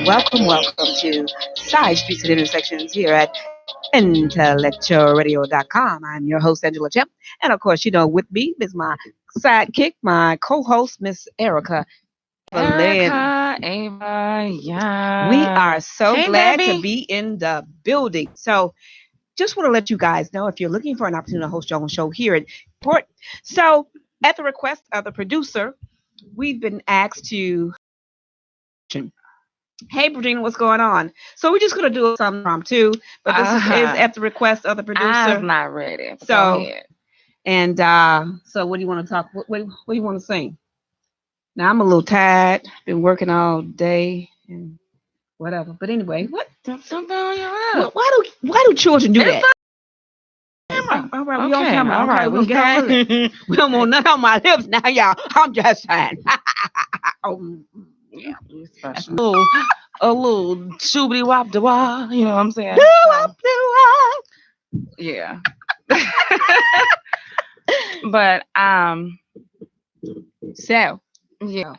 Welcome to Side Streets and Intersections here at IntellectualRadio.com. I'm your host, Angela Champ. And of course, with me is my sidekick, my co-host, Miss Erica. Erica, Ava, yeah. We are so glad to be in the building. So just want to let you guys know, if you're looking for an opportunity to host your own show here at Port. So at the request of the producer, we've been asked to... Hey, Virginia, what's going on? So we're just going to do some impromptu, but this is at the request of the producer. I'm not ready. So, go ahead. And so what do you want to talk? What do you want to sing? Now, I'm a little tired. Been working all day and whatever. But anyway, what? Why do children do that? All right, we on camera. All right, we don't want nothing on my lips now, y'all. I'm just saying. Yeah, a little shoobity wop de wah, you know what I'm saying? Yeah. But so yeah,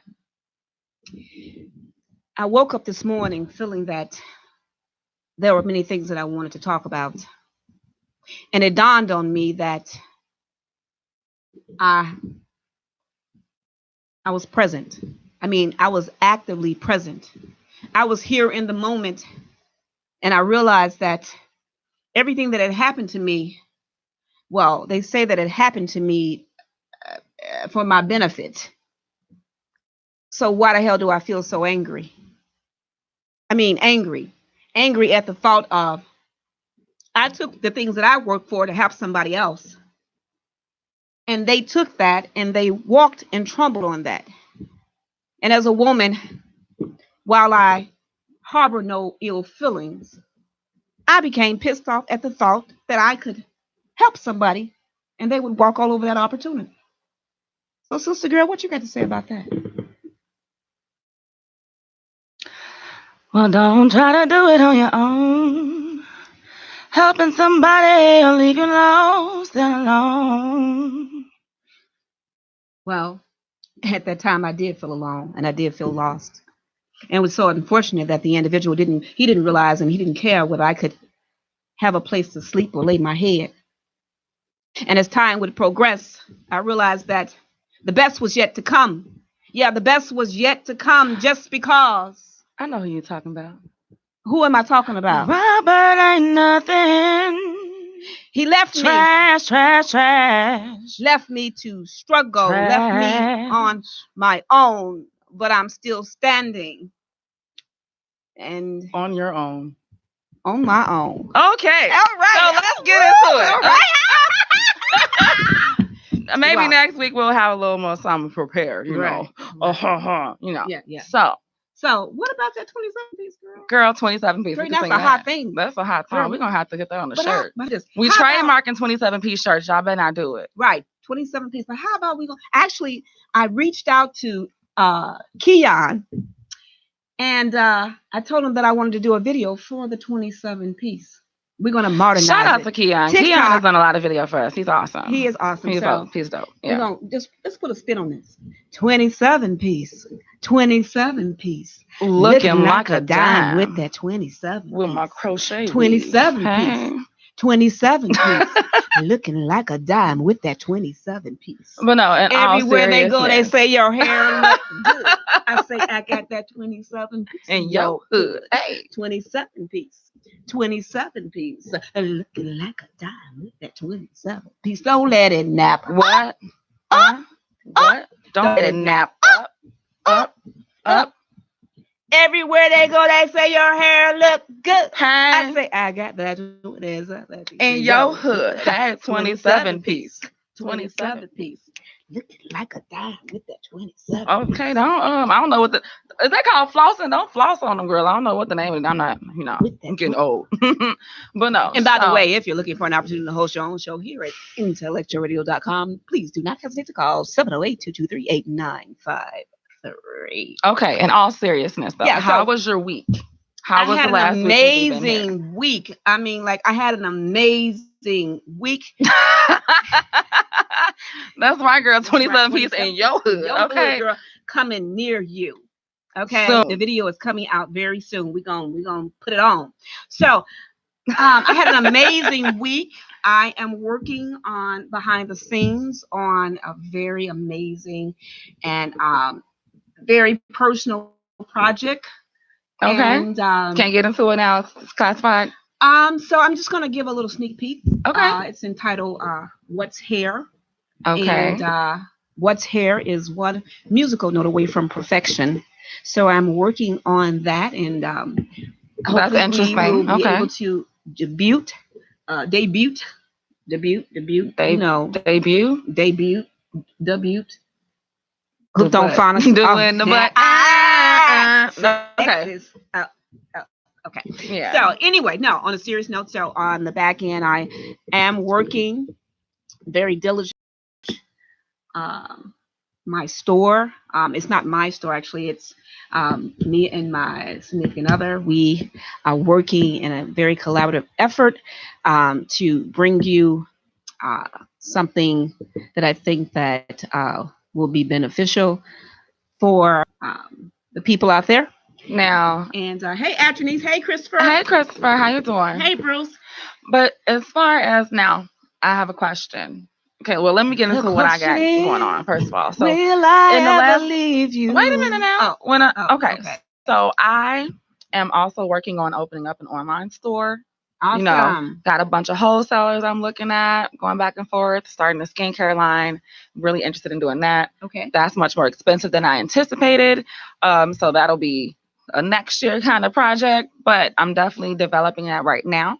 I woke up this morning feeling that there were many things that I wanted to talk about, and it dawned on me that I was present. I mean, I was actively present. I was here in the moment, and I realized that everything that had happened to me, well, they say that it happened to me for my benefit. So why the hell do I feel so angry? I mean, angry at the thought of I took the things that I worked for to help somebody else, and they took that and they walked and trumbled on that. And as a woman, while I harbor no ill feelings, I became pissed off at the thought that I could help somebody and they would walk all over that opportunity. So, sister girl, what you got to say about that? Well, don't try to do it on your own. Helping somebody will leave you lost and alone. Well, at that time, I did feel alone and I did feel lost. And it was so unfortunate that the individual didn't realize and he didn't care whether I could have a place to sleep or lay my head. And as time would progress, I realized that the best was yet to come. Yeah, the best was yet to come just because. I know who you're talking about. Who am I talking about? Robert ain't nothing. He left me. Trash. Left me to struggle. Left me on my own. But I'm still standing. And on your own. On my own. Okay. All right. So let's get into it. All right. Maybe next week we'll have a little more something prepared, you know. You know. Yeah. So what about that 27-piece, girl? Girl, 27 piece. That's a hot thing. That's a hot thing. We're going to have to get that on the shirt. We how trademarking 27-piece shirts. Y'all better not do it. Right. 27-piece. But how about we go? Actually, I reached out to Keon, and I told him that I wanted to do a video for the 27-piece. We're going to modernize it. Shout out to Keon. Keon has done a lot of video for us. He's awesome. He is awesome. He's dope. Yeah. We're going to let's put a spin on this. 27-piece. 27-piece. Looking like a dime with that 27. With my crochet. 27-piece. 27-piece. Looking like a dime with that 27-piece. But no, and everywhere they go, they say your hair looks good. I say I got that 27-piece in your hood. Hey, 27-piece. 27-piece. Looking like a dime with that 27-piece. Don't let it nap. What? What? Don't let it nap. Up. Everywhere they go, they say your hair look good. I say I got that in your hood. That 27-piece. 27-piece. Looking like a dime with that 27. Okay, I don't know what is that called flossing? Don't floss on them, girl. I don't know what the name is. I'm not, I'm getting old. But no. And by the way, if you're looking for an opportunity to host your own show here at IntellectualRadio.com, please do not hesitate to call 708-223-8953. Okay, in all seriousness though, how was your week? How was the last week? Amazing week. I mean, like I had an amazing week. That's right, girl. 27 piece in your hood. Okay. Girl, coming near you. Okay. So the video is coming out very soon. We're gonna put it on. So I had an amazing week. I am working on behind the scenes on a very amazing and very personal project. okay. And Can't get into it now. It's classified. so I'm just gonna give a little sneak peek. Okay. It's entitled What's Hair? Okay. And What's Hair is one musical note away from perfection. So I'm working on that, and That's interesting. we will be Okay. able to debut. Debut. Debut. Hooked on phonics. Doing the butt. Okay. Okay. Yeah. So anyway, no, on a serious note, so on the back end, I am working very diligent. My store, it's not my store actually, it's me and my significant other. We are working in a very collaborative effort to bring you something that I think that will be beneficial for the people out there. Now, And hey, Atrinice. Hey, Christopher. Hey, Christopher. How you doing? Hey, Bruce. But as far as now, I have a question. Okay, well, let me get into what I got going on, first of all. So, will I ever leave you? Wait a minute now. Okay. Okay. So, I am also working on opening up an online store. Awesome. You know, got a bunch of wholesalers I'm looking at, going back and forth, starting a skincare line. Really interested in doing that. Okay. That's much more expensive than I anticipated. So that'll be a next year kind of project, but I'm definitely developing that right now.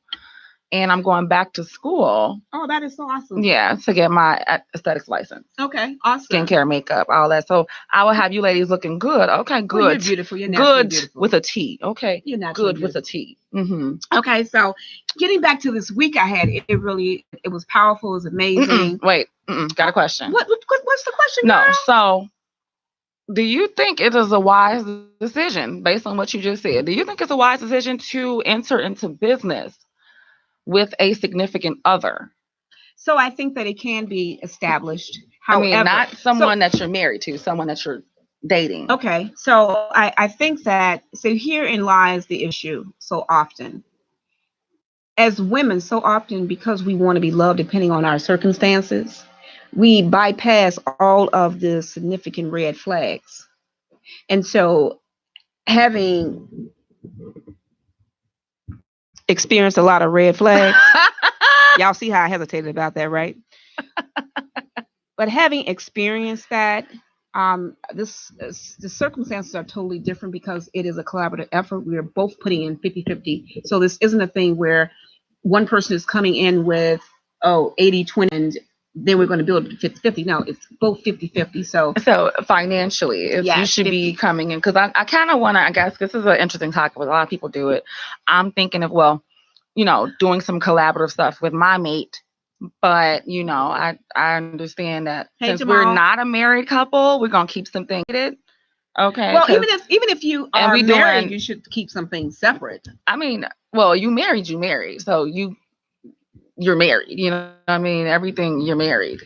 And I'm going back to school. Oh, that is so awesome. Yeah, to get my aesthetics license. Okay, awesome. Skincare, makeup, all that. So I will have you ladies looking good. Okay, good. Well, you're beautiful. You're naturally good beautiful. with a T. Okay, you're naturally good beautiful. with a T. Mm-hmm. Okay, so getting back to this week I had, it was powerful. It was amazing. Wait, got a question. What's the question? No, girl? so do you think it is a wise decision based on what you just said? Do you think it's a wise decision to enter into business with a significant other? So I think that it can be established. However, I mean, not someone that you're married to, someone that you're dating. Okay, so I think that, so herein lies the issue so often. As women, so often, because we want to be loved depending on our circumstances, we bypass all of the significant red flags. And so, having experienced a lot of red flags, y'all see how I hesitated about that, right? But having experienced that, the circumstances are totally different because it is a collaborative effort. We are both putting in 50-50. So this isn't a thing where one person is coming in with 80-20 and then we're going to build 50-50. No, it's both 50-50. So financially, you should 50. Be coming in, because I kind of want to, I guess this is an interesting topic, but a lot of people do it. I'm thinking of, well, doing some collaborative stuff with my mate. But, I understand that since Jamal, we're not a married couple, we're going to keep some things. Okay. Well, even if you are married, you should keep some things separate. I mean, well, you married. So you're married. You know what I mean? Everything, you're married.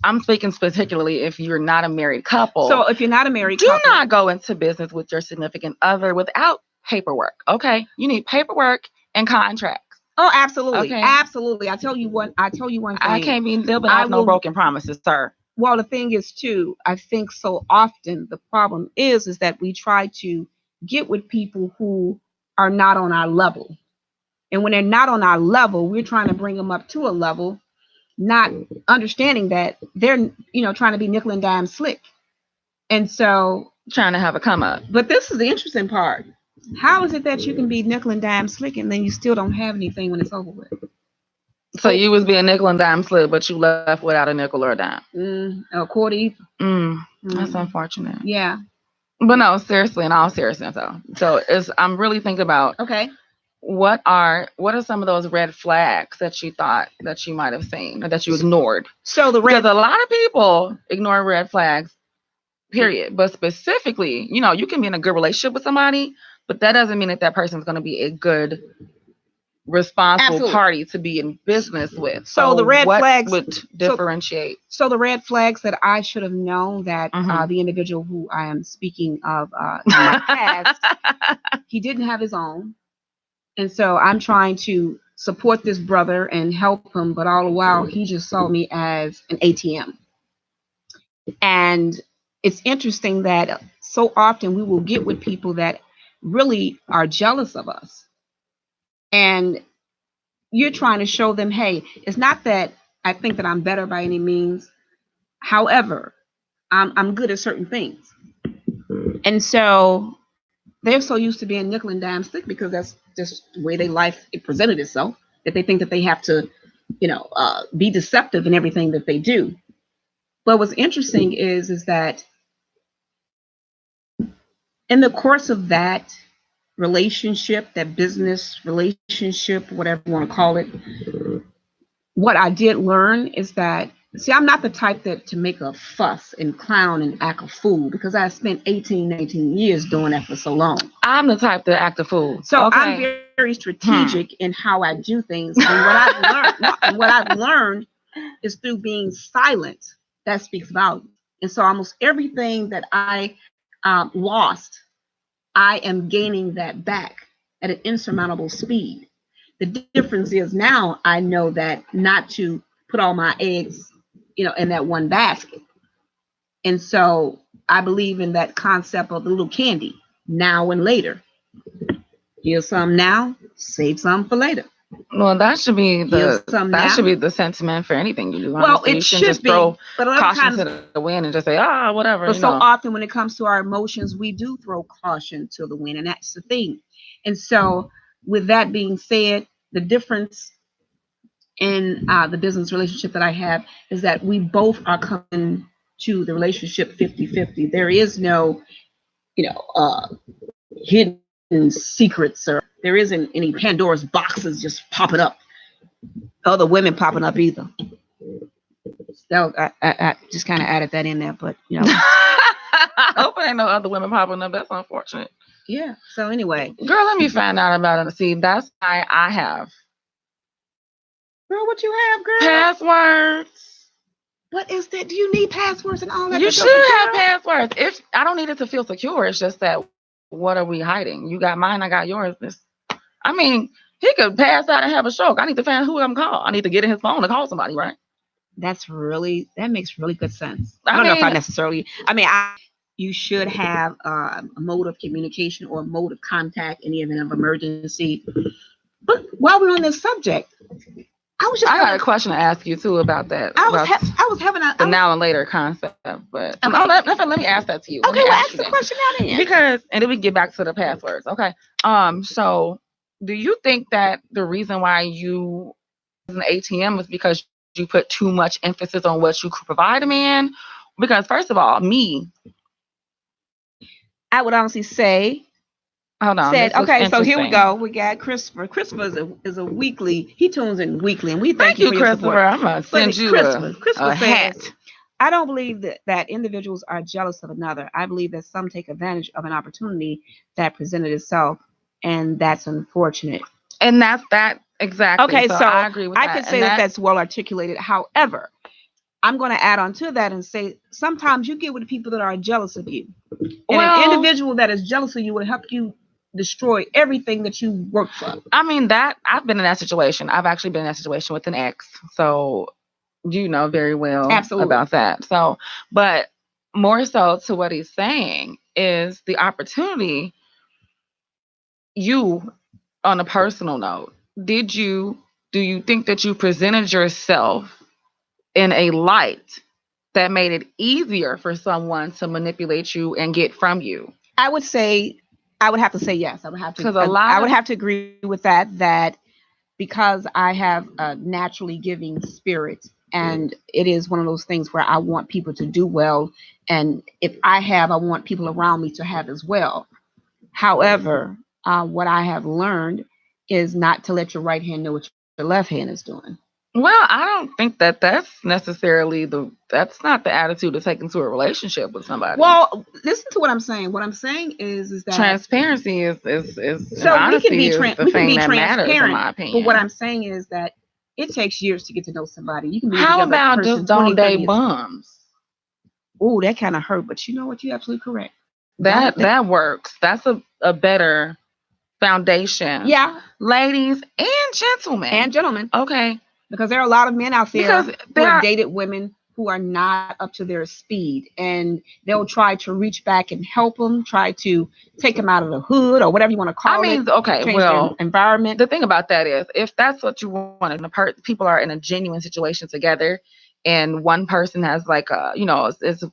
I'm speaking particularly if you're not a married couple. So if you're not a married couple, do not go into business with your significant other without paperwork. Okay. You need paperwork and contracts. Oh, absolutely. Okay. Absolutely. I tell you one thing. I can't be living off no broken promises, sir. Well, the thing is too, I think so often the problem is that we try to get with people who are not on our level. And when they're not on our level, we're trying to bring them up to a level, not understanding that they're, trying to be nickel and dime slick. And so trying to have a come up. But this is the interesting part. How is it that you can be nickel and dime slick and then you still don't have anything when it's over with? So you was being nickel and dime slick, but you left without a nickel or a dime. A quarter. That's unfortunate. Yeah. But no, seriously, in all seriousness though. So I'm really thinking about, okay, what are some of those red flags that you thought that you might have seen or that you ignored? So because a lot of people ignore red flags, period. But specifically, you can be in a good relationship with somebody, but that doesn't mean that person's going to be a good responsible party to be in business with. So the red flags would differentiate. So the red flags that I should have known that the individual who I am speaking of in my past, he didn't have his own. And so I'm trying to support this brother and help him, but all the while he just saw me as an ATM. And it's interesting that so often we will get with people that really are jealous of us. And you're trying to show them, hey, it's not that I think that I'm better by any means. However, I'm good at certain things. And so they're so used to being nickel and dime stick because that's just the way their life it presented itself, that they think that they have to, be deceptive in everything that they do. But what's interesting is that in the course of that relationship, that business relationship, whatever you want to call it, what I did learn is that, see, I'm not the type to make a fuss and clown and act a fool because I spent 18, 19 years doing that for so long. I'm the type to act a fool. So I'm very strategic in how I do things. And what I've learned is through being silent, that speaks volumes. And so almost everything that I lost, I am gaining that back at an insurmountable speed. The difference is now I know that not to put all my eggs, in that one basket. And so I believe in that concept of the little candy, now and later. Here's some now, save some for later. Well, that should be the sentiment for anything you do. Well, it should just throw caution to the wind and just say, whatever. But so often when it comes to our emotions, we do throw caution to the wind, and that's the thing. And so with that being said, the difference in the business relationship that I have is that we both are coming to the relationship 50-50. There is no, hidden secrets, or there isn't any Pandora's boxes just popping up. Other women popping up either. So I just kind of added that in there, but I hope there ain't no other women popping up. That's unfortunate. Yeah. So anyway, girl, let me find out about it. See, that's why I have. Girl, what you have, girl? Passwords. What is that? Do you need passwords and all that? You should have passwords. If I don't need it to feel secure, it's just that what are we hiding? You got mine, I got yours. He could pass out and have a stroke. I need to find who I'm calling. I need to get in his phone and call somebody, right? That makes really good sense. I don't know if I necessarily. You should have a mode of communication or a mode of contact in the event of emergency. But while we're on this subject, I got a question to ask you too about that. I was having a now and later concept, but let me ask that to you. Okay, well, ask the question now then. Because and then we get back to the passwords. Okay. So do you think that the reason why you as an ATM is because you put too much emphasis on what you could provide a man? Because first of all, I would honestly say. Hold on. Okay, so here we go. We got Christopher. Christopher is a weekly. He tunes in weekly, and we thank you for your Christopher. Support. I'm gonna send you Christopher a hat. I don't believe that individuals are jealous of another. I believe that some take advantage of an opportunity that presented itself, and that's unfortunate. And that's that exactly. Okay, so I agree with that. I could say that's well articulated. However, I'm going to add on to that and say sometimes you get with people that are jealous of you, and an individual that is jealous of you will help you destroy everything that you work for. That I've been in that situation. I've actually been in that situation with an ex. So you know very well about that. So, but more so to what he's saying is the opportunity. You, on a personal note, do you think that you presented yourself in a light that made it easier for someone to manipulate you and get from you? I would have to say yes. I would have to agree with that because I have a naturally giving spirit, and it is one of those things where I want people to do well, and if I want people around me to have as well. However, what I have learned is not to let your right hand know what your left hand is doing. Well, I don't think that that's necessarily that's not the attitude to take into a relationship with somebody. Well, listen to what I'm saying. What I'm saying is that transparency is so we can be transparent, in my opinion. But what I'm saying is that it takes years to get to know somebody. You can be How about just don't date bums? Oh, that kind of hurt, but you know what? You're absolutely correct. That works. That's a better foundation. Yeah, ladies and gentlemen. Okay. Because there are a lot of men out there who have dated women who are not up to their speed, and they'll try to reach back and help them, try to take them out of the hood or whatever you want to call it. Okay, change their environment. The thing about that is, if that's what you want, people are in a genuine situation together, and one person has is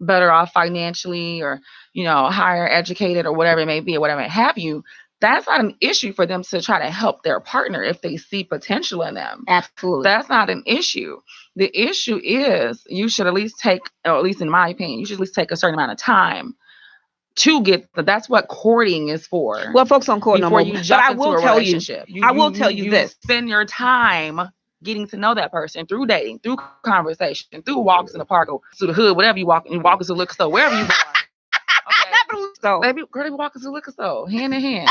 better off financially, or higher educated, or whatever it may be, or whatever have you. That's not an issue for them to try to help their partner if they see potential in them. Absolutely. That's not an issue. The issue is you should at least take, or at least in my opinion, you should at least take a certain amount of time to get that's what courting is for. Well, folks don't court no more. But I will tell you, this. Spend your time getting to know that person through dating, through conversation, through walks in the park, or through the hood, whatever you walk into the liquor store, wherever you go. So baby, girl, they walk into the liquor store hand in hand.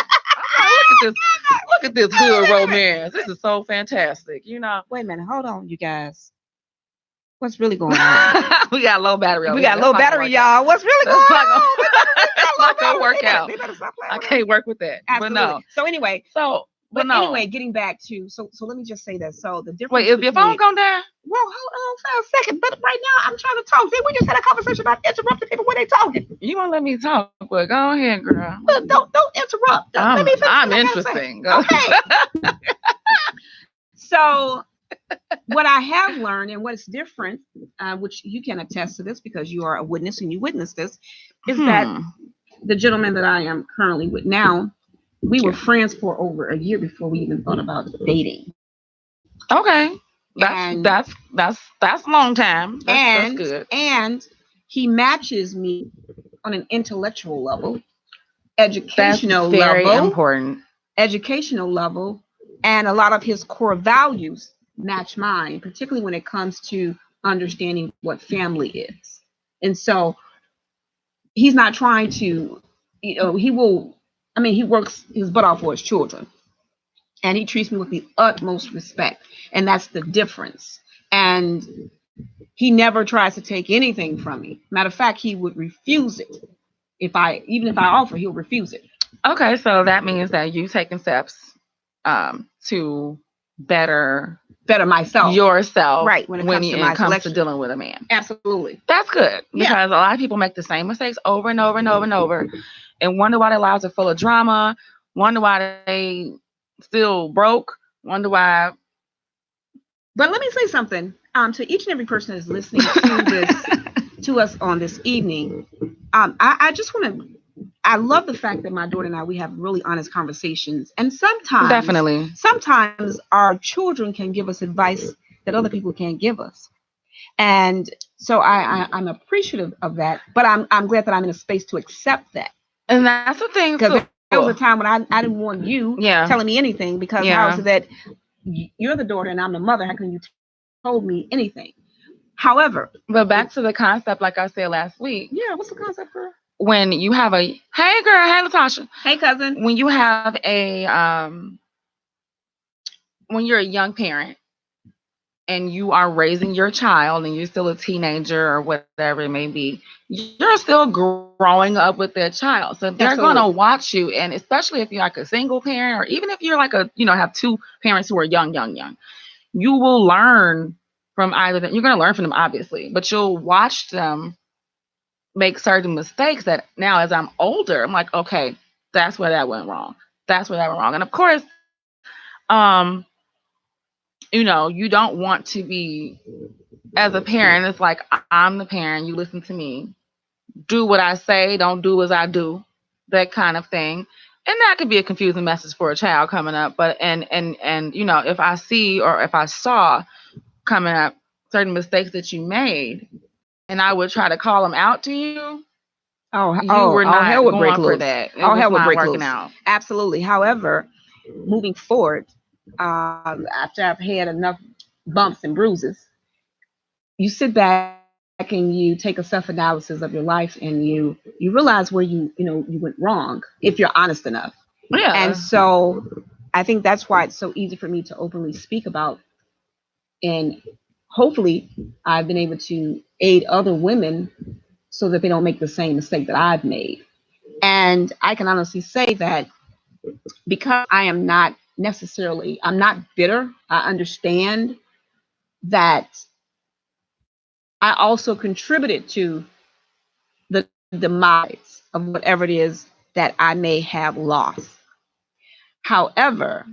Look at this hood romance. This is so fantastic. Wait a minute, hold on, you guys. What's really going on? We got low battery. We got low battery, y'all. What's really going on? It's not gonna work out. I can't work with that. Absolutely. But no. So anyway. Anyway, getting back to so let me just say this. So the difference. Wait, is your phone going down? Well, hold on for a second. But right now I'm trying to talk. See, we just had a conversation about interrupting people when they talking. You want to let me talk, but go ahead, girl. But don't interrupt. I'm interesting. Okay. So what I have learned and what's different, which you can attest to this because you are a witness and you witnessed this, is that the gentleman that I am currently with now, we were friends for over a year before we even thought about dating. Okay. That's a long time. That's good. And he matches me on an intellectual level, educational level. That's very important. Educational level, and a lot of his core values match mine, particularly when it comes to understanding what family is. And so he's not trying to, he works his butt off for his children, and he treats me with the utmost respect. And that's the difference. And he never tries to take anything from me. Matter of fact, he would refuse it. Even if I offer, he'll refuse it. Okay. So that means that you taking steps to better myself, yourself, right? When it comes to dealing with a man. Absolutely. That's good, because a lot of people make the same mistakes over and over and over and over, and wonder why their lives are full of drama, wonder why they still broke, wonder why. But let me say something to each and every person that's listening to this, to us on this evening. I just want to. I love the fact that my daughter and I, we have really honest conversations, and sometimes our children can give us advice that other people can't give us, and so I'm appreciative of that. But I'm glad that I'm in a space to accept that. And that's the thing, because there was a time when I didn't want you telling me anything, because how is it that you're the daughter and I'm the mother? How can you told me anything? However, but back to the concept, like I said last week. Yeah, what's the concept, girl? When you have hey Latasha. Hey cousin. When you have when you're a young parent and you are raising your child and you're still a teenager or whatever it may be, you're still growing up with that child. So they're going to watch you. And especially if you're like a single parent, or even if you're like have two parents who are young, you will learn from either them. You're going to learn from them, obviously, but you'll watch them make certain mistakes that now, as I'm older, I'm like, okay, that's where that went wrong. And of course, you don't want to be, as a parent, it's like, I'm the parent, you listen to me, do what I say, don't do as I do, that kind of thing. And that could be a confusing message for a child coming up. But and if I see, or if I saw coming up certain mistakes that you made, and I would try to call them out to you, you were not hell would break for that. Hell would break loose. Out. Absolutely. However, moving forward, after I've had enough bumps and bruises, you sit back and you take a self-analysis of your life, and you realize where you went wrong, if you're honest enough. Yeah. And so I think that's why it's so easy for me to openly speak about, and hopefully I've been able to aid other women so that they don't make the same mistake that I've made. And I can honestly say that because I'm not bitter. I understand that I also contributed to the demise of whatever it is that I may have lost. However,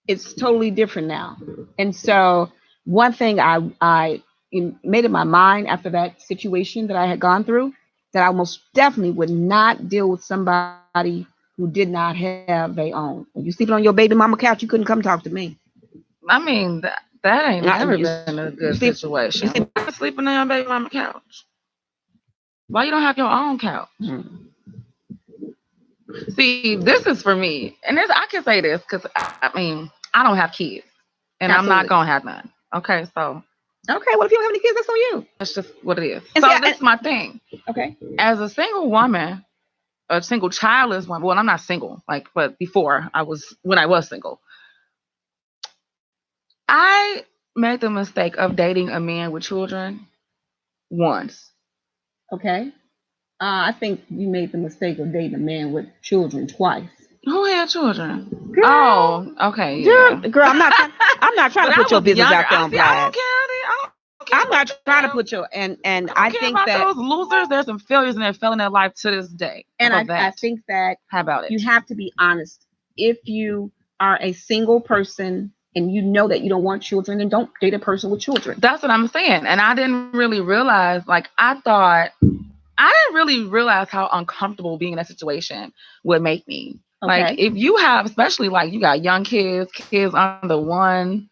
it's totally different now. And so one thing I made in my mind after that situation that I had gone through, that I most definitely would not deal with somebody who did not have their own. When you sleeping on your baby mama couch, you couldn't come talk to me. I mean, that ain't never been a good situation. Why sleeping on your baby mama couch? Why you don't have your own couch? See, this is for me, and I can say this because I mean I don't have kids, and I'm not gonna have none. Okay, so. Okay, well, if you don't have any kids, that's on you. That's just what it is. And so this is my thing. Okay. As a single woman, a single childless woman. Well, I'm not single, but before when I was single, I made the mistake of dating a man with children once. Okay. I think you made the mistake of dating a man with children twice. Who had children? Girl. Oh, okay. Yeah. Girl, I'm not trying to put your business out there on blast. I don't care. I'm not trying to put your and I think that those losers, there's some failures in their failing their life to this day. And I think that how about it? You have to be honest. If you are a single person and you know that you don't want children, then don't date a person with children. That's what I'm saying. And I didn't really realize, I didn't really realize how uncomfortable being in that situation would make me. Okay. If you have, especially you got young kids under one.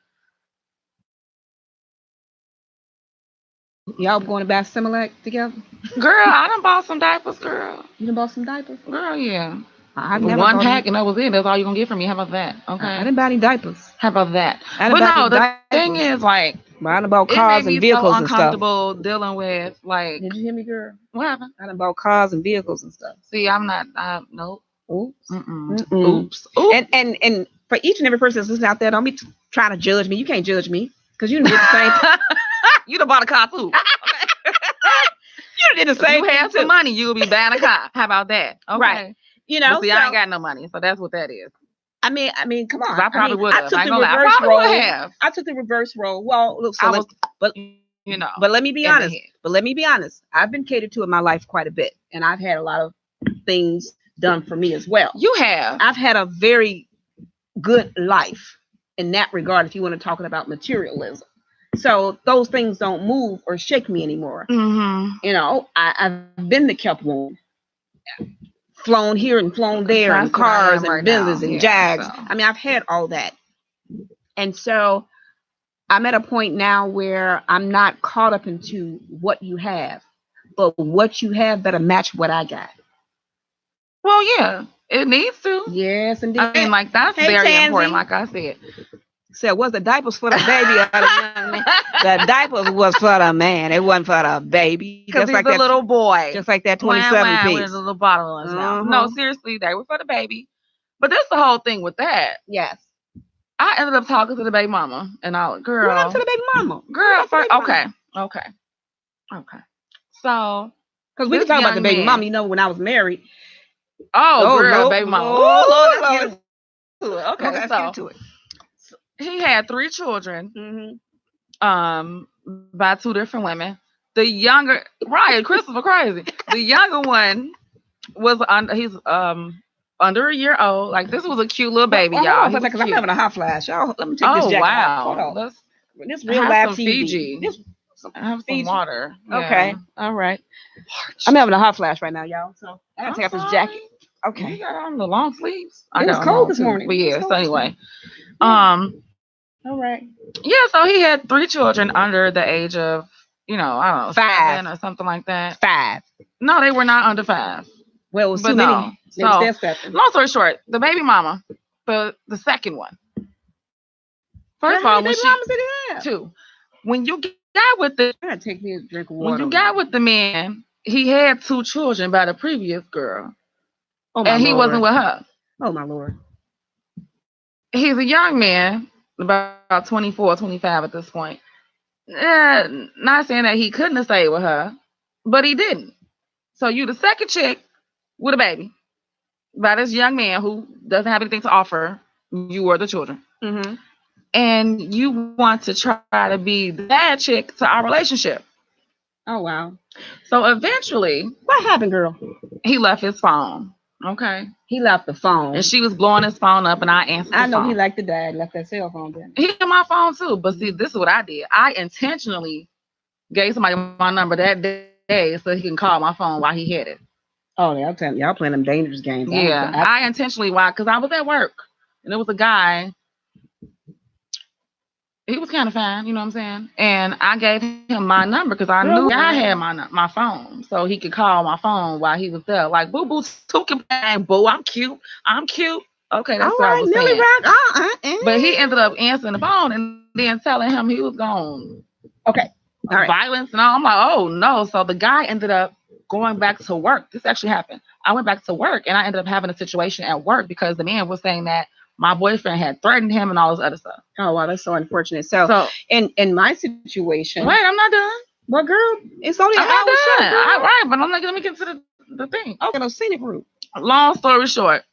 Y'all going to bath Similac together? Girl, I done bought some diapers, girl. You done bought some diapers? Girl, yeah. I've never one pack and that was it. That's all you're going to get from me. How about that? Okay. I didn't buy any diapers. How about that? But no, the thing is, I done bought cars and vehicles and stuff. Uncomfortable dealing with, Did you hear me, girl? What happened? I done bought cars and vehicles and stuff. See, I'm not, nope. Oops. Oops. And for each and every person that's listening out there, don't be trying to judge me. You can't judge me because you done did the same thing. You done bought a car too. You did the same. You have some money, you'll be buying a car. How about that? Okay. Right. But see, I ain't got no money, so that's what that is. I mean, come on. I probably would have. I took the reverse role. I took the reverse role. Well, look, but let me be honest. But let me be honest. I've been catered to in my life quite a bit, and I've had a lot of things done for me as well. You have. I've had a very good life in that regard. If you want to talk about materialism. So those things don't move or shake me anymore. Mm-hmm. I've been the kept woman, flown here and flown there, and cars and Benzes and Jags. So. I mean, I've had all that. And so I'm at a point now where I'm not caught up into what you have, but what you have better match what I got. Well, yeah, it needs to. Yes, indeed. I mean, that's very important, like I said. So was the diapers for the baby or the young man? The diapers was for the man. It wasn't for the baby. Because he's a little boy. Just like that 27 piece. With a little bottle in his mouth. No, seriously, they were for the baby. But that's the whole thing with that. Yes. I ended up talking to the baby mama. And girl. What happened to the baby mama? Girl, okay. So. Because we can talk about the baby mama. When I was married. Oh, girl, no, baby mama. Oh, Lord. Okay, let's get into it. He had 3 children, by 2 different women. The younger, Christopher crazy. The younger one was he's under a year old. This was a cute little baby, y'all. Because I'm having a hot flash, y'all. Let me take this jacket off. Hold on. This real live Fiji. Have some water. Yeah. Okay, all right. I'm having a hot flash right now, y'all. So I gotta take off this jacket. Okay. You got on the long sleeves. It was cold this morning. But yeah. So anyway, all right. Yeah, so he had 3 children under the age of, I don't know, 5 or something like that. 5. No, they were not under 5. Well, it was too many. So, long story short, the baby mama, the second one, First of all, when two. When you got with the, I gotta take me a drink of water. When you got with the man, he had 2 children by the previous girl, and he wasn't with her. Oh my Lord! He's a young man, about 24, 25 at this point. Not saying that he couldn't have stayed with her, but he didn't. So you the second chick with a baby by this young man who doesn't have anything to offer you or the children. Mm-hmm. And you want to try to be the bad chick to our relationship. Oh, wow. So eventually... What happened, girl? He left his phone. Okay. He left the phone. And she was blowing his phone up and I answered the phone. I know he liked the dad, left that cell phone there. He had my phone too. But see, this is what I did. I intentionally gave somebody my number that day so he can call my phone while he had it. Oh, y'all playing them dangerous games. Yeah. I intentionally, because I was at work. And there was a guy. He was kind of fine, you know what I'm saying? And I gave him my number because I knew I had my phone. So he could call my phone while he was there. Like, boo, boo, tookin' bang, boo, I'm cute. Okay, that's what I was saying. But he ended up answering the phone and then telling him he was going. Okay. All right. Violence and all. I'm like, oh, no. So the guy ended up going back to work. This actually happened. I went back to work and I ended up having a situation at work because the man was saying that my boyfriend had threatened him and all this other stuff. Oh, wow. That's so unfortunate. So in my situation. Wait, I'm not done. Well, girl, it's only an hour show. Right, but I'm not going to get into the thing. Okay, no scenic route. Long story short.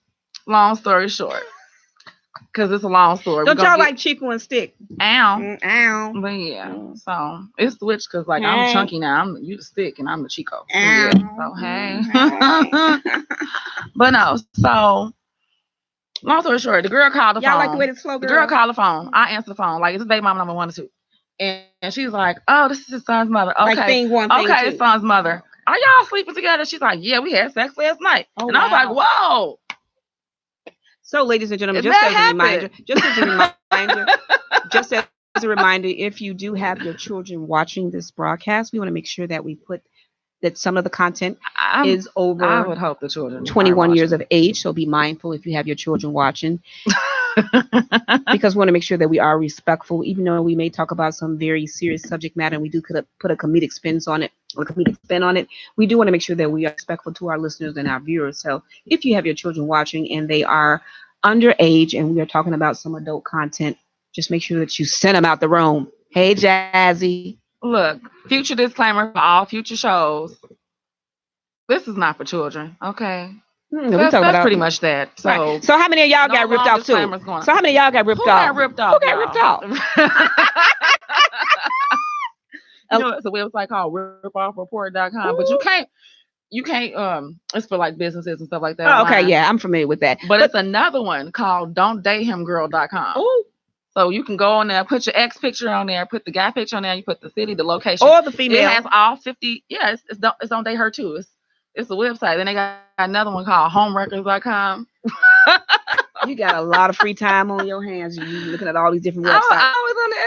Because it's a long story. Don't y'all like Chico and Stick? Ow. Ow. But yeah, so it's switched because like I'm chunky now. You the Stick and I'm the Chico. Ow. Yeah. So hey. But no, so long story short, the girl called the phone. Y'all like the way it's slow, girl? The girl called the phone. I answered the phone. Like, it's his baby mama number 1 or 2. And she's like, oh, this is his son's mother. Okay. Like thing 1, thing 2. His son's mother. Are y'all sleeping together? She's like, yeah, we had sex last night. Oh, and I was like, whoa. So, ladies and gentlemen, just as a reminder, if you do have your children watching this broadcast, we want to make sure that we put that some of the content is over. I would hope the children 21 years of age. So be mindful if you have your children watching, because we want to make sure that we are respectful, even though we may talk about some very serious subject matter and we do put a comedic spin on it. We do want to make sure that we are respectful to our listeners and our viewers. So if you have your children watching and they are underage and we are talking about some adult content, just make sure that you send them out the room. Hey, Jazzy. Look, future disclaimer for all future shows. This is not for children, okay? That's pretty much that. So, right. So how many of y'all got ripped off too? So how many of y'all got ripped off? Who got ripped off? You know, it's a website called ripoffreport.com, but you can't it's for like businesses and stuff like that. Oh, okay, yeah, I'm familiar with that. But it's another one called don'tdatehimgirl.com. Ooh. So you can go on there, put your ex picture on there, put the guy picture on there, you put the city, the location. Or the female. It has all 50. Yeah, it's Don't Date Her too. It's a website. Then they got another one called homerecords.com. You got a lot of free time on your hands. You're looking at all these different websites. I was on the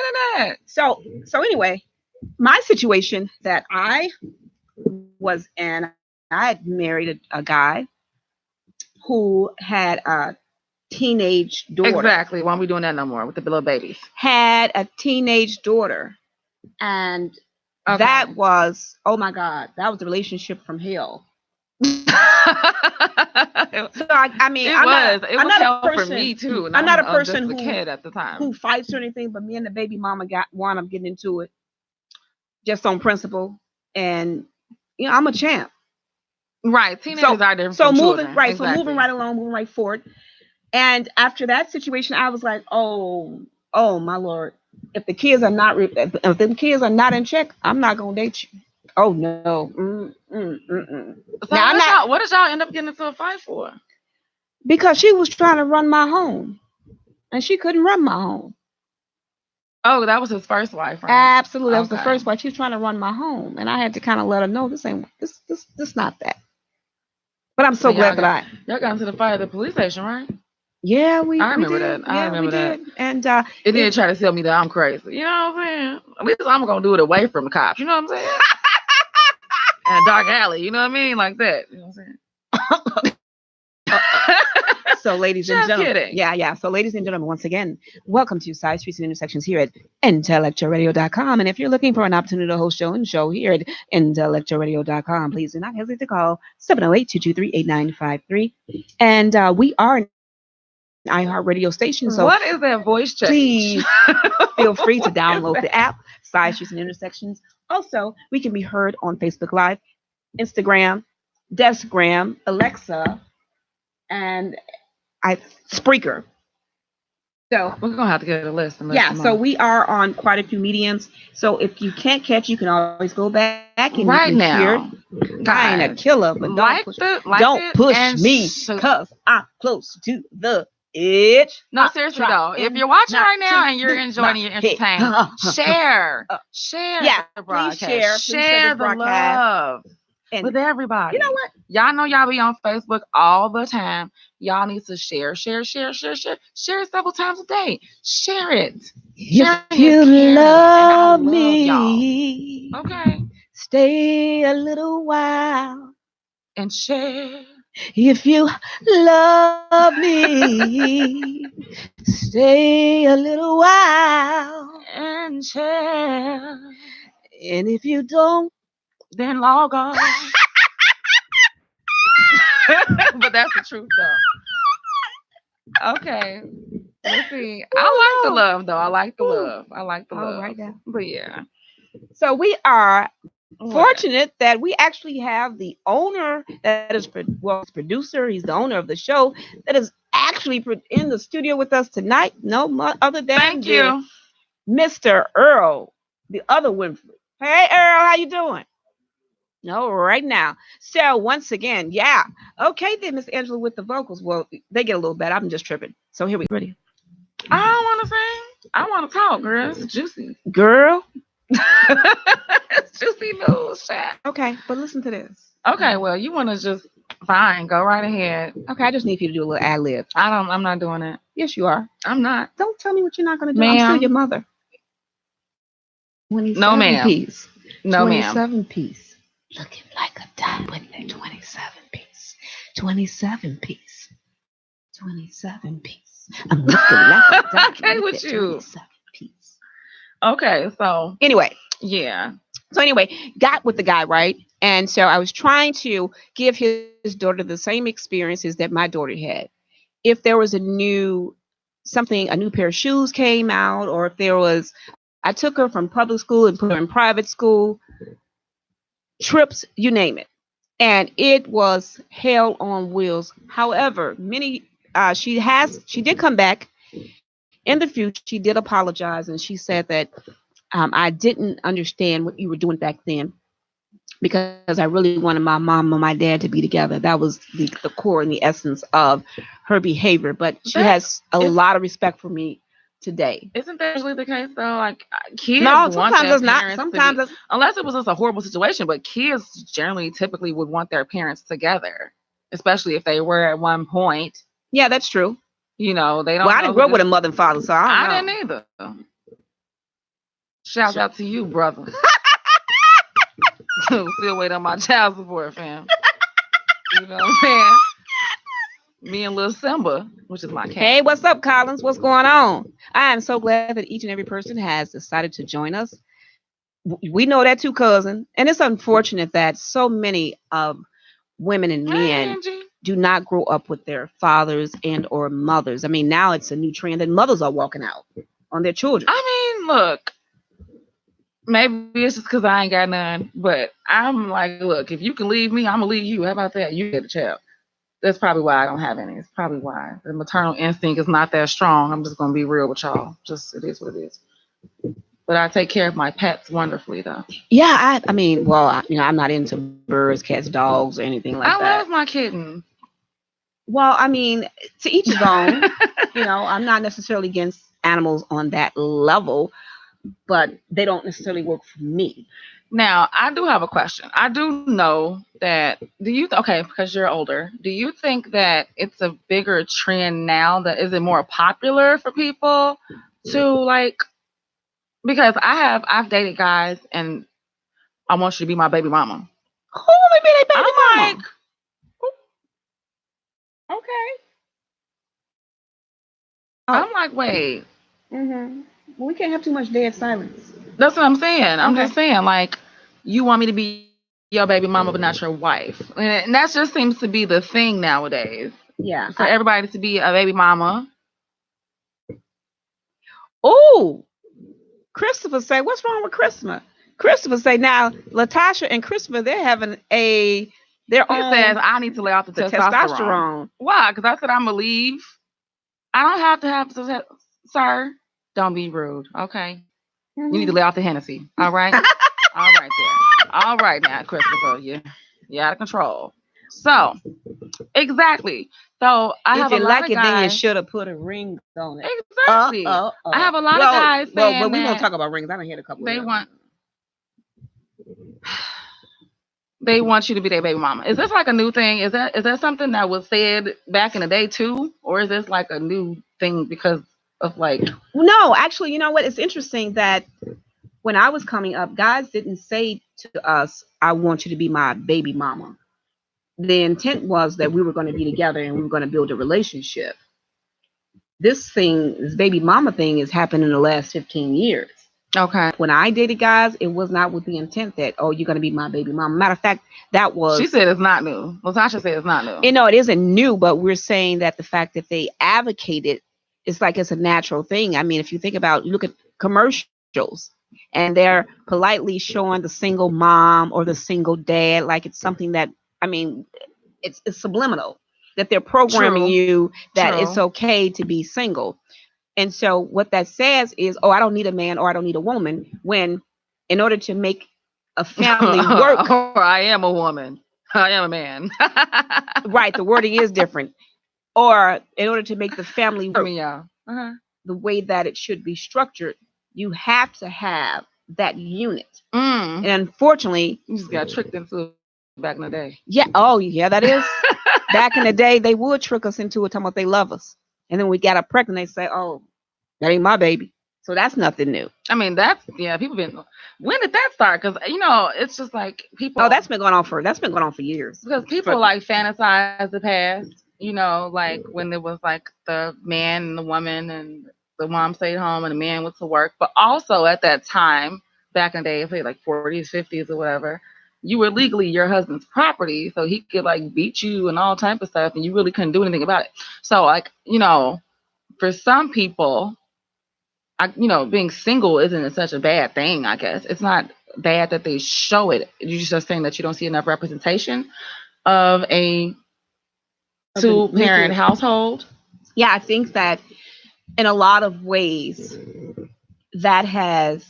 internet. So anyway, my situation that I was in, I had married a guy who had a teenage daughter. Exactly. Why aren't we doing that no more with the little babies? Had a teenage daughter. And that was, oh my God, that was a relationship from hell. So I mean, it was hell for me too. I'm not a person who kid at the time who fights or anything, but me and the baby mama wound up getting into it just on principle. And I'm a champ. Right. Teenagers are different. So moving children. right, exactly. So moving right along, moving right forward. And after that situation, I was like, oh my Lord. If the kids are not in check, I'm not gonna date you. Oh no. So what did y'all end up getting into a fight for? Because she was trying to run my home. And she couldn't run my home. Oh, that was his first wife, right? Absolutely. That was the first wife. She was trying to run my home. And I had to kind of let her know this not that. But I'm so glad that y'all got into the fight at the police station, right? Yeah, I remember that. I remember that. And it didn't try to tell me that I'm crazy. You know what I'm saying? At least I'm gonna do it away from the cops. You know what I'm saying? In a dark alley. You know what I mean? Like that. You know what I'm saying? So, ladies and gentlemen, kidding. So, ladies and gentlemen, once again, welcome to Side Streets and Intersections here at IntellectualRadio.com. And if you're looking for an opportunity to host your own show here at IntellectualRadio.com, please do not hesitate to call 708-223-8953. And we are an iHeartRadio station. So, what is that voice change? Please feel free to download the app, Side Streets and Intersections. Also, we can be heard on Facebook Live, Instagram, Deskgram, Alexa, and Spreaker. So we're gonna have to get a list. So we are on quite a few mediums. So if you can't catch, you can always go back and right you can now. Hear. I ain't a killer, but don't push me, cause I'm close to the edge. No, seriously though, if you're watching right now and you're enjoying your entertainment, share the broadcast, share the love. And with everybody. You know what? Y'all know y'all be on Facebook all the time. Y'all need to share several times a day. Share it. If you love me, okay, stay a little while and share. If you love me, stay a little while and share. And if you don't, then log on. But that's the truth, though. Okay. Let's see. I like the love, though. I like the love. Right now. But yeah. So we are fortunate that we actually have the owner that is, his producer. He's the owner of the show that is actually in the studio with us tonight. No other than Mr. Earl, the other Winfrey. Hey, Earl, how you doing? No, right now. So once again, okay then, Miss Angela with the vocals. Well, they get a little better. I'm just tripping. So here we ready. I don't want to sing. I want to talk, girl. It's juicy, girl. It's juicy news, chat. Okay, but listen to this. Okay, well, you want to just fine, go right ahead. Okay, I just need you to do a little ad lib. I'm not doing it. Yes, you are. I'm not. Don't tell me what you're not going to do. Ma'am. I'm still your mother. No, ma'am. Piece. No, 27 ma'am. Piece. Looking like a diamond. 27 piece. 27 piece. 27 piece. I'm looking like a diamond. Okay with you. 27 piece. Okay, so anyway. Yeah. So anyway, got with the guy, right? And so I was trying to give his daughter the same experiences that my daughter had. If there was a new pair of shoes came out, or if there was, I took her from public school and put her in private school. Trips, you name it, and it was hell on wheels. However, she did come back in the future. She did apologize, and she said that I didn't understand what you were doing back then because I really wanted my mom and my dad to be together. That was the core and the essence of her behavior. But she has a lot of respect for me today. Isn't that usually the case though? Like kids, sometimes it's not. Sometimes unless it was just a horrible situation, but kids typically would want their parents together, especially if they were at one point. Yeah, that's true. You know, they don't. Well, I didn't grow up with a mother and father, so I didn't either. Shout out to you, brother. Still waiting on my child support, fam. You know what I'm saying? Me and little Simba, which is my cat. Hey, what's up, Collins? What's going on? I am so glad that each and every person has decided to join us. We know that too, cousin. And it's unfortunate that so many of women and men do not grow up with their fathers and or mothers. I mean, now it's a new trend that mothers are walking out on their children. I mean, look, maybe it's just because I ain't got none, but I'm like, look, if you can leave me, I'm going to leave you. How about that? You get a child. That's probably why I don't have any. It's probably why the maternal instinct is not that strong. I'm just going to be real with y'all. Just, it is what it is. But I take care of my pets wonderfully, though. Yeah, I mean, well, I'm not into birds, cats, dogs, or anything like that. I love my kitten. Well, I mean, to each his own. I'm not necessarily against animals on that level, but they don't necessarily work for me. Now, I do have a question. I do know that, because you're older, do you think that it's a bigger trend now? That is it more popular for people to because I've dated guys and I want you to be my baby mama. Who would be their baby mama? Okay. like, wait. Well, we can't have too much dead silence. That's what I'm saying. I'm just saying, like, you want me to be your baby mama, but not your wife. And that just seems to be the thing nowadays. Yeah. For everybody to be a baby mama. Oh, Christopher say, what's wrong with Christopher? Christopher say, now, Latasha and Christopher, they're having their own. He says, I need to lay off the testosterone. Why? Because I said I'm going to leave. I don't have to have sir, don't be rude, okay? You need to lay off the Hennessy, all right? All right there. All right now, Christopher, you're out of control. So, exactly. So, I have a lot of guys. If you like it, then you should have put a ring on it. Exactly. I have a lot of guys saying but we won't talk about rings. I don't hear a couple of them. They want you to be their baby mama. Is this like a new thing? Is that something that was said back in the day too? Or is this like a new thing because of like... No, actually, you know what? It's interesting that when I was coming up, guys didn't say to us, I want you to be my baby mama. The intent was that we were going to be together and we were going to build a relationship. This baby mama thing has happened in the last 15 years. Okay. When I dated guys, it was not with the intent that, oh, you're going to be my baby mama. Matter of fact, that was... She said it's not new. Latasha said it's not new. You know, it isn't new, but we're saying that the fact that they advocated, it's like it's a natural thing. I mean, if you think about, look at commercials, and they're politely showing the single mom or the single dad like it's something that, I mean, it's subliminal, that they're programming you that it's okay to be single. And so what that says is, oh, I don't need a man or I don't need a woman, when in order to make a family work. Or I am a woman. I am a man. Right. The wording is different. Or in order to make the family work the way that it should be structured, you have to have that unit. And unfortunately, you just got tricked into it back in the day. Yeah. Oh, yeah, that is. Back in the day, they would trick us into it, talking about they love us. And then we got up pregnant, they say, oh, that ain't my baby. So that's nothing new. I mean, people been... When did that start? Because, you know, it's just like people... Oh, that's been going on for years. Because people like fantasize the past, you know, like when there was like the man and the woman and the mom stayed home and the man went to work. But also at that time, back in the day, say like 40s, 50s or whatever, you were legally your husband's property. So he could like beat you and all type of stuff and you really couldn't do anything about it. So like, you know, for some people... being single isn't such a bad thing, I guess. It's not bad that they show it. You're just saying that you don't see enough representation of a two-parent household. Yeah, I think that in a lot of ways that has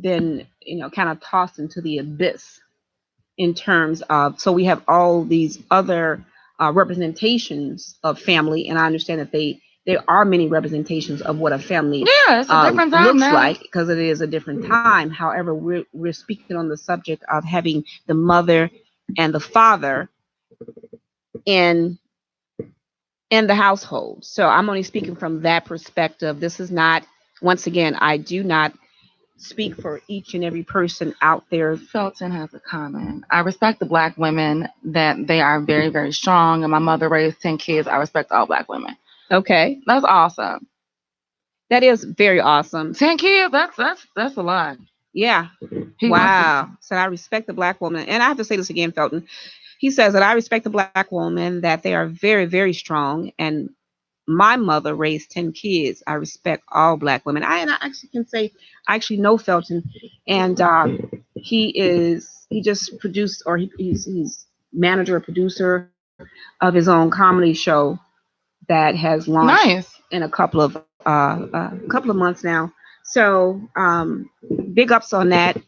been, kind of tossed into the abyss in terms of, so we have all these other representations of family, and I understand that there are many representations of what a family it's a different time looks now. like, because it is a different time. However, we're speaking on the subject of having the mother and the father in the household. So I'm only speaking from that perspective. This is not, once again, I do not speak for each and every person out there. Felton has a comment. I respect the Black women, that they are very, very strong. And my mother raised 10 kids. I respect all Black women. Okay. That's awesome. That is very awesome. 10 kids, that's a lot. Yeah. Wow. So I respect the Black woman. And I have to say this again, Felton. He says that I respect the Black woman, that they are very, very strong. And my mother raised 10 kids. I respect all Black women. I actually can say, I actually know Felton. And he just produced, or he's manager or producer of his own comedy show that has launched in a couple of months now. So big ups on that.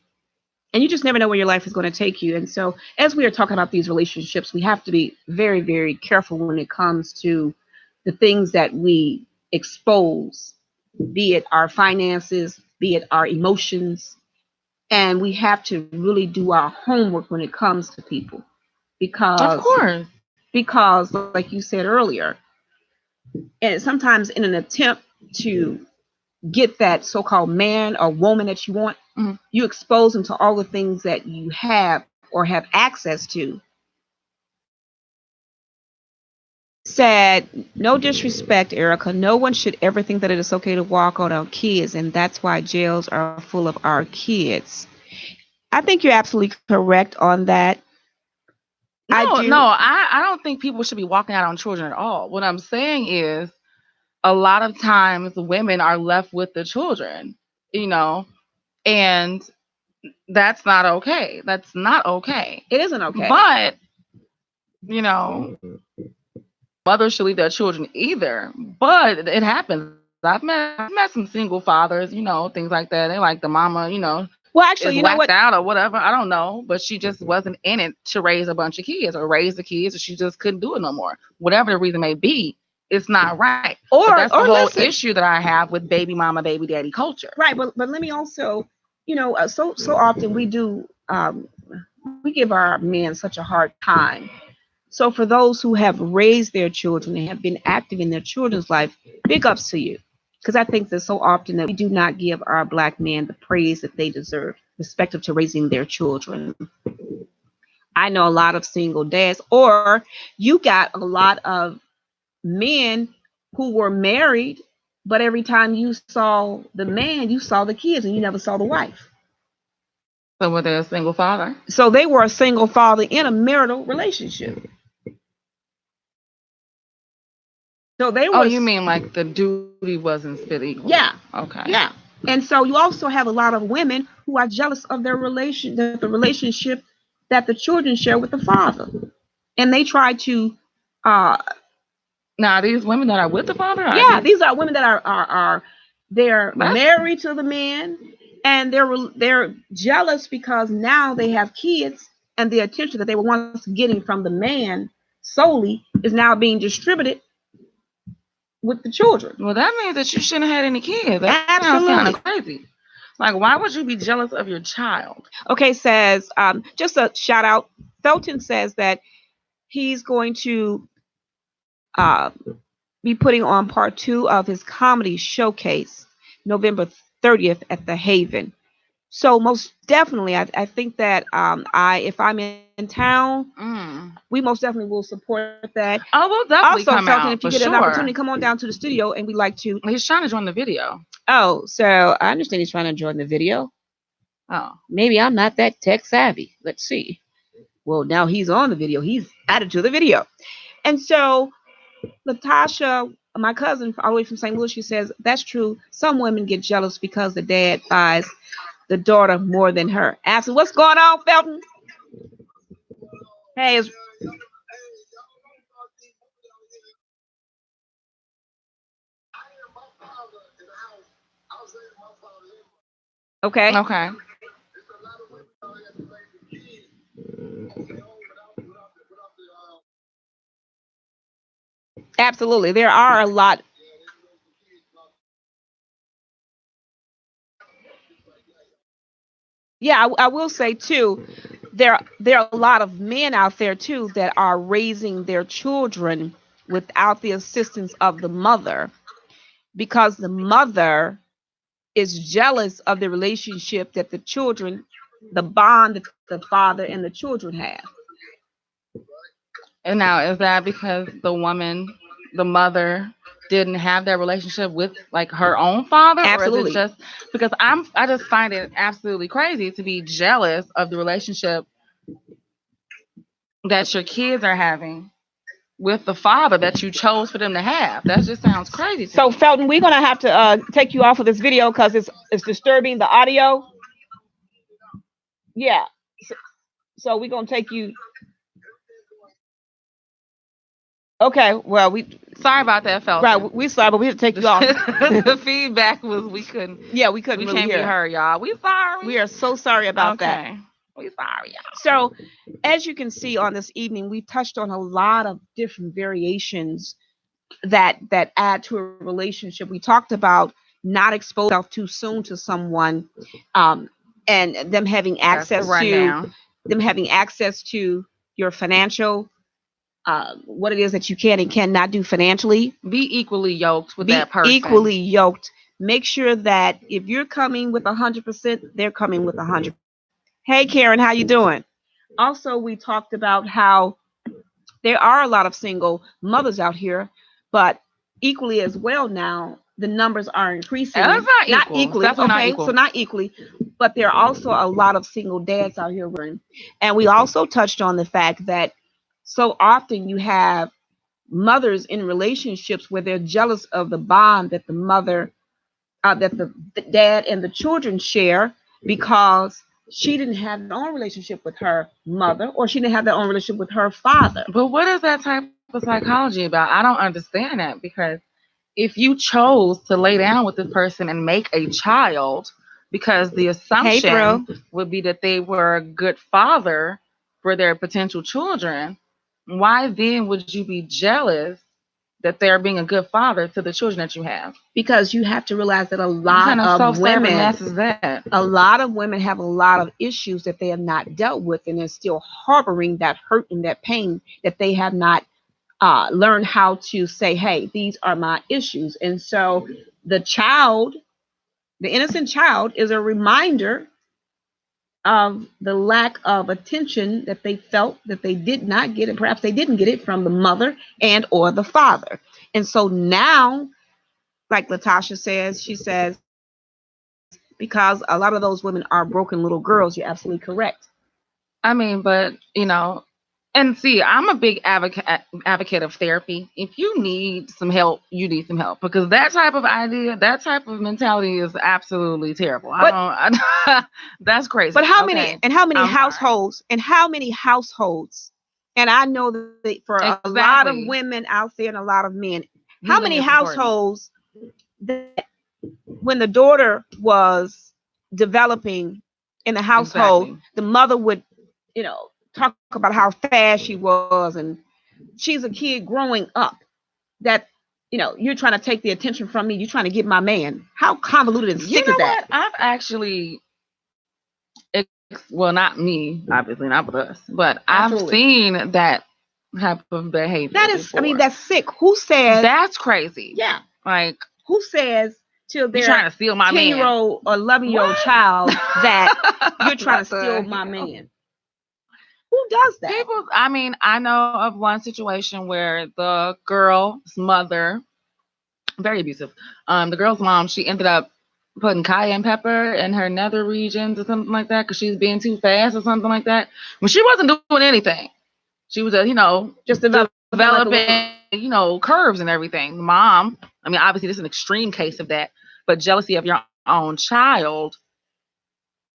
And you just never know where your life is going to take you. And so as we are talking about these relationships, we have to be very, very careful when it comes to the things that we expose, be it our finances, be it our emotions. And we have to really do our homework when it comes to people. Because like you said earlier, and sometimes in an attempt to get that so-called man or woman that you want, you expose them to all the things that you have or have access to. said, no disrespect, Erica. No one should ever think that it is okay to walk on our kids, and that's why jails are full of our kids. I think you're absolutely correct on that. I don't think people should be walking out on children at all. What I'm saying is a lot of times women are left with the children, and that's not okay. That's not okay. It isn't okay. But, mothers should leave their children either. But it happens. I've met some single fathers, things like that. They like the mama, well, actually, is whacked out or whatever. I don't know. But she just wasn't in it to raise a bunch of kids or raise the kids, or she just couldn't do it no more. Whatever the reason may be, it's not right. Or that's the whole issue that I have with baby mama, baby daddy culture. Right, but let me also, so often we do, we give our men such a hard time. So for those who have raised their children and have been active in their children's life, big ups to you. Because I think that so often that we do not give our Black men the praise that they deserve, respective to raising their children. I know a lot of single dads, or you got a lot of men who were married, but every time you saw the man, you saw the kids and you never saw the wife. So were they a single father? So they were a single father in a marital relationship. So they were. Oh, you mean like the duty wasn't split equal? Yeah. Okay. Yeah. And so you also have a lot of women who are jealous of their the relationship that the children share with the father, and they try to. Now these women that are with the father. Yeah, these are women that are they're married to the man, and they're jealous because now they have kids, and the attention that they were once getting from the man solely is now being distributed with the children. Well, that means that you shouldn't have had any kids. That sounds kind of crazy. Like, why would you be jealous of your child? Okay, says, just a shout out. Felton says that he's going to be putting on part 2 of his comedy showcase November 30th at the Haven. So most definitely, I think that if I'm in town, we most definitely will support that. Oh, we'll definitely also, come Felton, out. if you get an opportunity, come on down to the studio, and we'd like to. He's trying to join the video. Oh, so I understand he's trying to join the video. Oh, maybe I'm not that tech savvy. Let's see. Well, now he's on the video. He's added to the video, and so Latasha, my cousin, all the way from St. Louis, she says that's true. Some women get jealous because the dad buys the daughter more than her. Asking, what's going on, Felton? Hey, okay. Absolutely, there are a lot. Yeah, I will say too, there are a lot of men out there too that are raising their children without the assistance of the mother, because the mother is jealous of the relationship that the children, the bond that the father and the children have. And now, is that because the mother didn't have that relationship with like her own father? Absolutely. Or is it just because I just find it absolutely crazy to be jealous of the relationship that your kids are having with the father that you chose for them to have. That just sounds crazy. So Felton, we're gonna have to take you off of this video because it's disturbing the audio. Yeah. So we're gonna take you. Okay, well, sorry about that, Felton. Right, we sorry, but we had to take you off. The feedback was we couldn't. Yeah, we couldn't. We really can't hear. be heard, y'all. We sorry. We are so sorry about that. We sorry, y'all. So, as you can see on this evening, we touched on a lot of different variations that add to a relationship. We talked about not exposing yourself too soon to someone, and them having access to your financial. What it is that you can and cannot do financially. Be equally yoked with that person. Equally yoked. Make sure that if you're coming with 100%, they're coming with 100%. Hey, Karen, how you doing? Also, we talked about how there are a lot of single mothers out here, but equally as well now, the numbers are increasing. That's not equally. Okay, not equal. So not equally, but there are also a lot of single dads out here running. And we also touched on the fact that so often you have mothers in relationships where they're jealous of the bond that the mother, that the dad and the children share, because she didn't have her own relationship with her mother, or she didn't have their own relationship with her father. But what is that type of psychology about? I don't understand that, because if you chose to lay down with this person and make a child, because the assumption would be that they were a good father for their potential children, why then would you be jealous that they're being a good father to the children that you have? Because you have to realize that a lot of women have a lot of issues that they have not dealt with, and they're still harboring that hurt and that pain that they have not learned how to say, hey, these are my issues. And so the innocent child, is a reminder of the lack of attention that they felt that they did not get, and perhaps they didn't get it from the mother and or the father. And so now, like Latasha says, she says, because a lot of those women are broken little girls. You're absolutely correct. I mean, but and see, I'm a big advocate of therapy. If you need some help, you need some help, because that type of idea, that type of mentality is absolutely terrible. That's crazy. But how many households, and I know that for a lot of women out there and a lot of men, how many households that when the daughter was developing in the household, the mother would, talk about how fast she was, and she's a kid growing up, that you're trying to take the attention from me, you're trying to get my man. How convoluted and sick is that? I've actually, well, not me, obviously not with us, but I've seen that type of behavior. That is, before. That's sick. Who says that's crazy? Yeah, like who says to their trying to steal my 10-year-old or 11-year-old child that you're trying to steal my man? Who does that? I know of one situation where the girl's mother, very abusive. The girl's mom, she ended up putting cayenne pepper in her nether regions or something like that, because she was being too fast or something like that, when she wasn't doing anything. She was just developing curves and everything. Mom, obviously this is an extreme case of that, but jealousy of your own child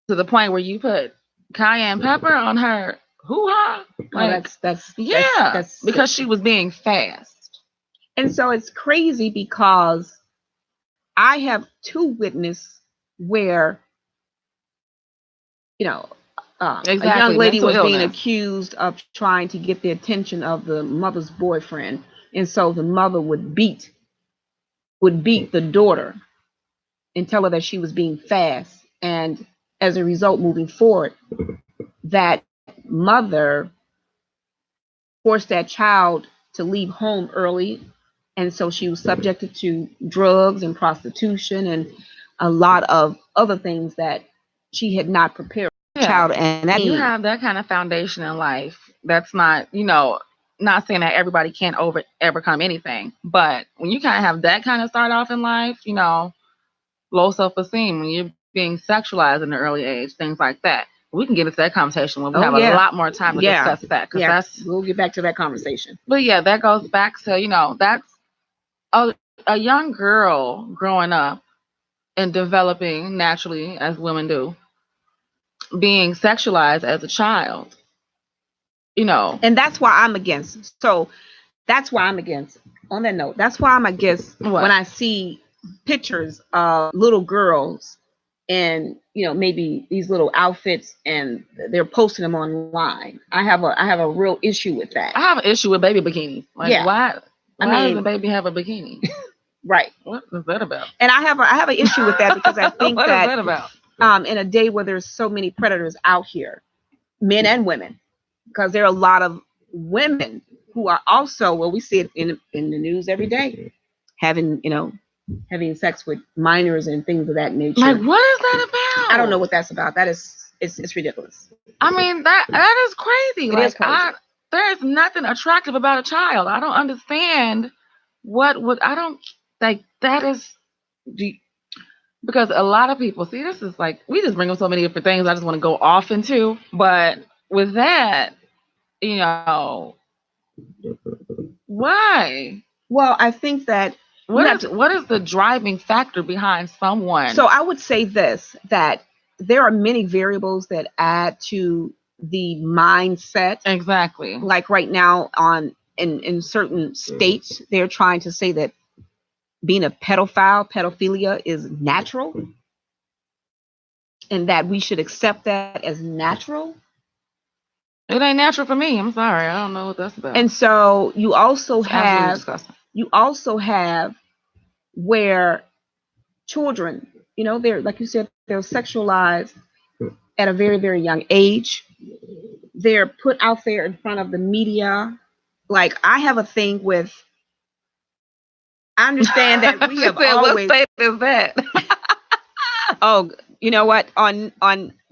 to the point where you put cayenne pepper on her hoo-ha. That's because she was being fast. And so it's crazy, because I have two witnesses where a young lady was being accused of trying to get the attention of the mother's boyfriend, and so the mother would beat the daughter and tell her that she was being fast, and as a result, moving forward, that mother forced that child to leave home early, and so she was subjected to drugs and prostitution and a lot of other things that she had not prepared for the child. And that you have that kind of foundation in life. That's not, not saying that everybody can't overcome anything, but when you kind of have that kind of start off in life, low self-esteem, when you're being sexualized in the early age, things like that. We can get into that conversation when we have a lot more time to discuss that. We'll get back to that conversation. But that goes back to, that's a young girl growing up and developing naturally, as women do, being sexualized as a child. And that's why I'm against. So that's why I'm against. On that note, that's why I'm against when I see pictures of little girls and maybe these little outfits, and they're posting them online. I have a real issue with that. I have an issue with baby bikinis. Why does a baby have a bikini? Right. What is that about? And I have an issue with that, because I think what is that about? In a day where there's so many predators out here, men and women, because there are a lot of women who are also, we see it in the news every day, having sex with minors and things of that nature. Like, what is that about? I don't know what that's about. That is, it's ridiculous. That is crazy. It is crazy. there's nothing attractive about a child. I don't understand I don't like that is because a lot of people see this is like we just bring up so many different things I just want to go off into. But with that, why? Well, I think that what is the driving factor behind someone? So I would say this, that there are many variables that add to the mindset. Exactly. Like right now in certain states, they're trying to say that being a pedophilia is natural, and that we should accept that as natural. It ain't natural for me. I'm sorry. I don't know what that's about. And so you also have where children, they're, like you said, they're sexualized at a very, very young age. They're put out there in front of the media. Like, I have a thing with, I understand that we have always. What state is that? Oh, you know what? On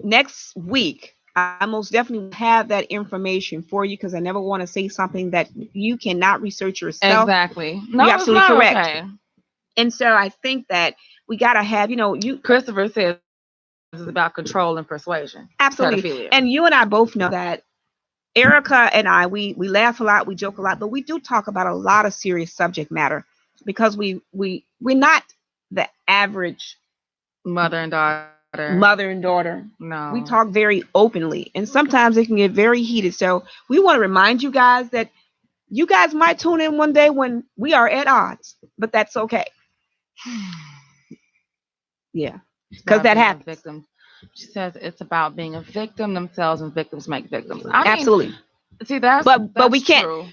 next week, I most definitely have that information for you, because I never want to say something that you cannot research yourself. Exactly. No, you're absolutely correct. Okay. And so I think that we gotta have, Christopher says it's about control and persuasion. Absolutely. Pedophilia. And you and I both know that Erica and I, we laugh a lot, we joke a lot, but we do talk about a lot of serious subject matter, because we're not the average mother and daughter. No. We talk very openly, and sometimes it can get very heated. So we want to remind you guys that you guys might tune in one day when we are at odds, but that's okay. Yeah. Because that happens. Victim. She says it's about being a victim themselves, and victims make victims. Absolutely. See, that's we can't. True.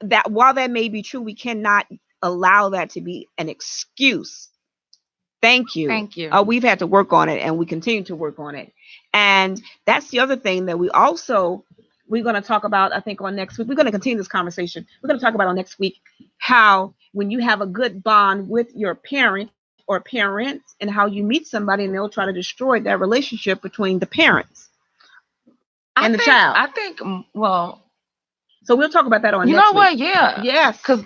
That while that may be true, we cannot allow that to be an excuse. Thank you. We've had to work on it, and we continue to work on it. And that's the other thing that we're going to talk about, I think, on next week. We're going to continue this conversation. We're going to talk about on next week how when you have a good bond with your parent or parents, and how you meet somebody and they'll try to destroy that relationship between the parents and the child. I think, so we'll talk about that on next week. You know what? Yeah. Yes. Because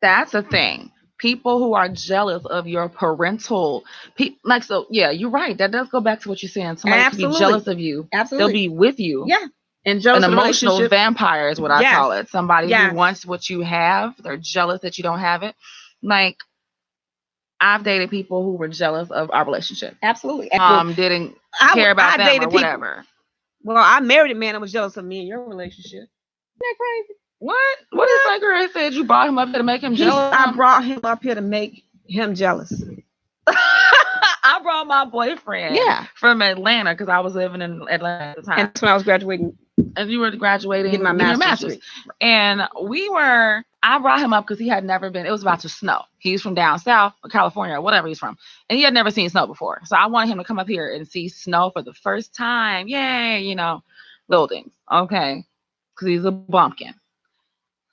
that's a thing. People who are jealous of your parental, you're right. That does go back to what you're saying. Somebody can be jealous of you. Absolutely. They'll be with you. Yeah. And jealous an emotional vampire is what I call it. Somebody who wants what you have. They're jealous that you don't have it. Like, I've dated people who were jealous of our relationship. Absolutely. Didn't care about them or whatever. Well, I married a man that was jealous of me and your relationship. Isn't that crazy? What? What is that girl said? You brought him up here to make him jealous? I brought him up here to make him jealous. I brought my boyfriend from Atlanta, because I was living in Atlanta at the time. And that's when I was graduating. And you were graduating. Getting my master's. And I brought him up because he had never been, it was about to snow. He's from down south, or California, or whatever he's from. And he had never seen snow before. So I wanted him to come up here and see snow for the first time. Yay, little things. Okay. Because he's a bumpkin.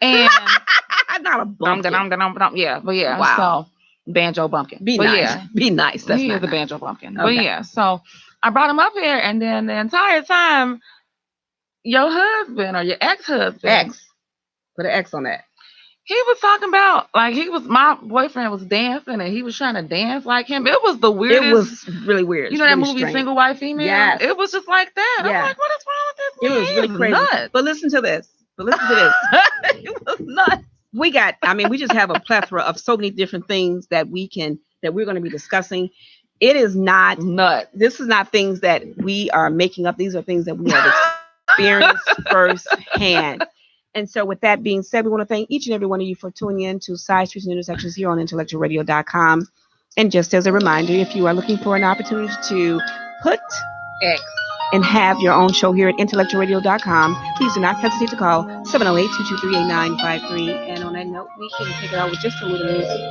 And not a bumpkin. Yeah, but yeah. Wow. So banjo bumpkin. Be nice. That's he is a banjo bumpkin. Okay. But yeah, so I brought him up here, and then the entire time, your husband or your ex-husband. Put an X on that. He was talking about, like, my boyfriend was dancing, and he was trying to dance like him. It was the weirdest. It was really weird. You know that movie, strange. Single White Female? Yes. It was just like that. Yeah. I'm like, what is wrong with this man? It was really crazy. Nuts. But listen to this. It was nuts. We just have a plethora of so many different things that we're going to be discussing. It is not nuts. This is not things that we are making up. These are things that we have experienced firsthand. And so with that being said, we want to thank each and every one of you for tuning in to Side Streets and Intersections here on IntellectualRadio.com. And just as a reminder, if you are looking for an opportunity to put X and have your own show here at IntellectualRadio.com, please do not hesitate to call 708-223-8953. And on that note, we can take it out with just a little music.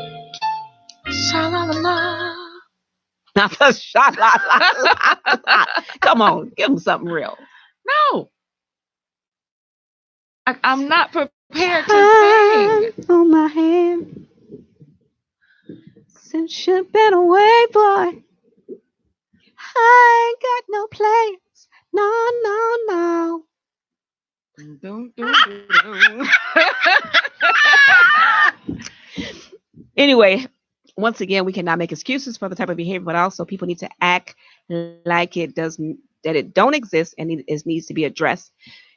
Sha-la-la-la. Not the sha-la-la-la. Come on, give them something real. No. I'm not prepared to sing. On my hand. Since you've been away, boy, I ain't got no plans. No. Anyway, once again, we cannot make excuses for the type of behavior, but also people need to act like it doesn't, that it don't exist, and it needs to be addressed.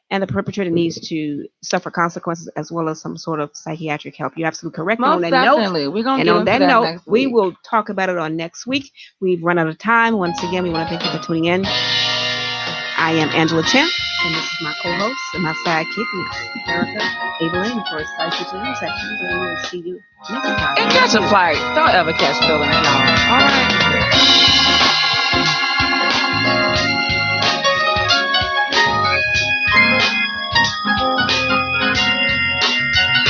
And the perpetrator needs to suffer consequences as well as some sort of psychiatric help. You're absolutely correct. Most on that definitely. note, we're gonna and get on into that that note, next we week. will talk about it on next week. We've run out of time. Once again, we want to thank you for tuning in. I am Angela Champ, and this is my co-host and my sidekick, Erica Evelyn, for Spicy Tunes. And we'll see you next time. And catch a flight. Don't ever catch feelings, y'all. All right.